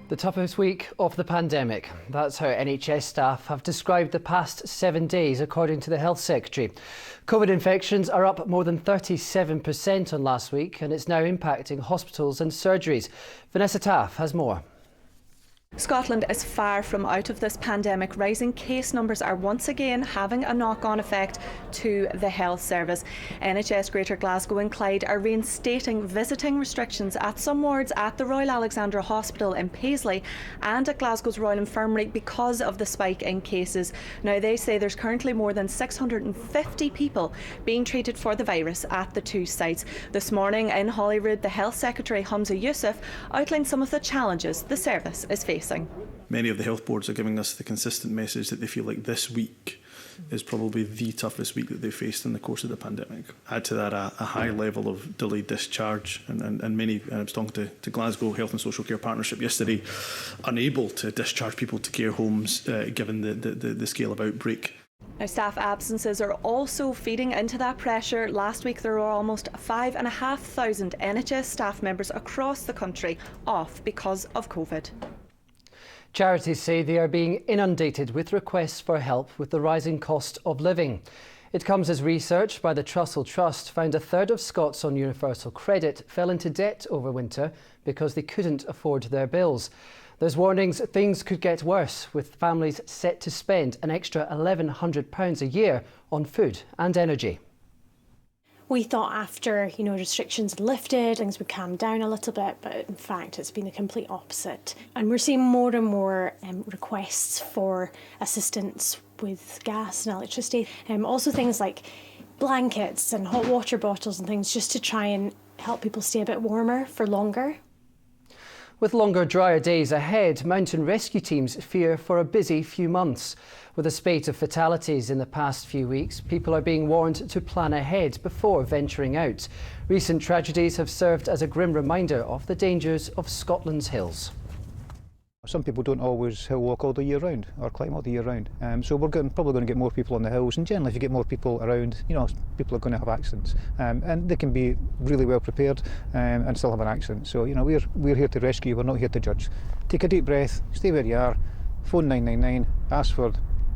The toughest week of the pandemic. That's how NHS staff have described the past 7 days, according to the Health Secretary. COVID infections are up more than 37% on last week, and it's now impacting hospitals and surgeries. Vanessa Taff has more. Scotland is far from out of this pandemic. Rising case numbers are once again having a knock-on effect to the health service. NHS Greater Glasgow and Clyde are reinstating visiting restrictions at some wards at the Royal Alexandra Hospital in Paisley and at Glasgow's Royal Infirmary because of the spike in cases. Now, they say there's currently more than 650 people being treated for the virus at the two sites. This morning in Holyrood, the Health Secretary Humza Yousaf outlined some of the challenges the service is facing. Many of the health boards are giving us the consistent message that they feel like this week is probably the toughest week that they've faced in the course of the pandemic. Add to that a high level of delayed discharge and many, I was talking to Glasgow Health and Social Care Partnership yesterday, unable to discharge people to care homes given the scale of outbreak. Now, staff absences are also feeding into that pressure. Last week there were almost 5,500 NHS staff members across the country off because of COVID. Charities say they are being inundated with requests for help with the rising cost of living. It comes as research by the Trussell Trust found a third of Scots on universal credit fell into debt over winter because they couldn't afford their bills. There's warnings things could get worse, with families set to spend an extra £1,100 a year on food and energy. We thought after, restrictions lifted, things would calm down a little bit, but in fact it's been the complete opposite. And we're seeing more and more requests for assistance with gas and electricity. Also things like blankets and hot water bottles and things, just to try and help people stay a bit warmer for longer. With longer, drier days ahead, mountain rescue teams fear for a busy few months. With a spate of fatalities in the past few weeks, people are being warned to plan ahead before venturing out. Recent tragedies have served as a grim reminder of the dangers of Scotland's hills. Some people don't always hill walk all the year round or climb all the year round. So we're probably going to get more people on the hills, and generally if you get more people around, people are going to have accidents. And they can be really well prepared and still have an accident. So we're here to rescue, we're not here to judge. Take a deep breath, stay where you are, phone 999, ask for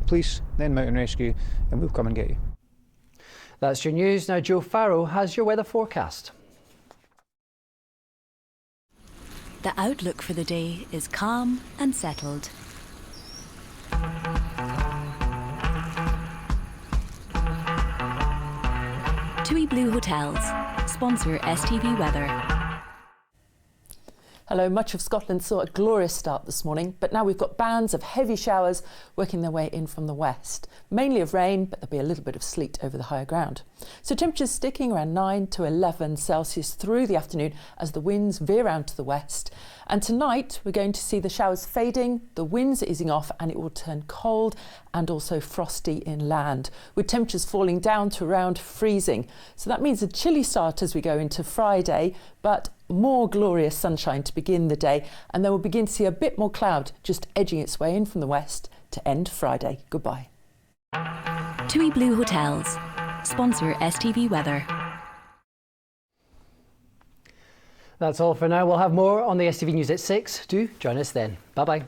police, then mountain rescue, and we'll come and get you. That's your news. Now Joe Farrow has your weather forecast. The outlook for the day is calm and settled. TUI Blue Hotels sponsor STV Weather. Hello, much of Scotland saw a glorious start this morning, but now we've got bands of heavy showers working their way in from the west. Mainly of rain, but there'll be a little bit of sleet over the higher ground. So temperatures sticking around 9 to 11 Celsius through the afternoon as the winds veer round to the west. And tonight we're going to see the showers fading, the winds easing off, and it will turn cold and also frosty inland, with temperatures falling down to around freezing. So that means a chilly start as we go into Friday, but more glorious sunshine to begin the day, and then we'll begin to see a bit more cloud just edging its way in from the west to end Friday. Goodbye. TUI Blue Hotels sponsor STV Weather. That's all for now. We'll have more on the STV News at 6. Do join us then. Bye-bye.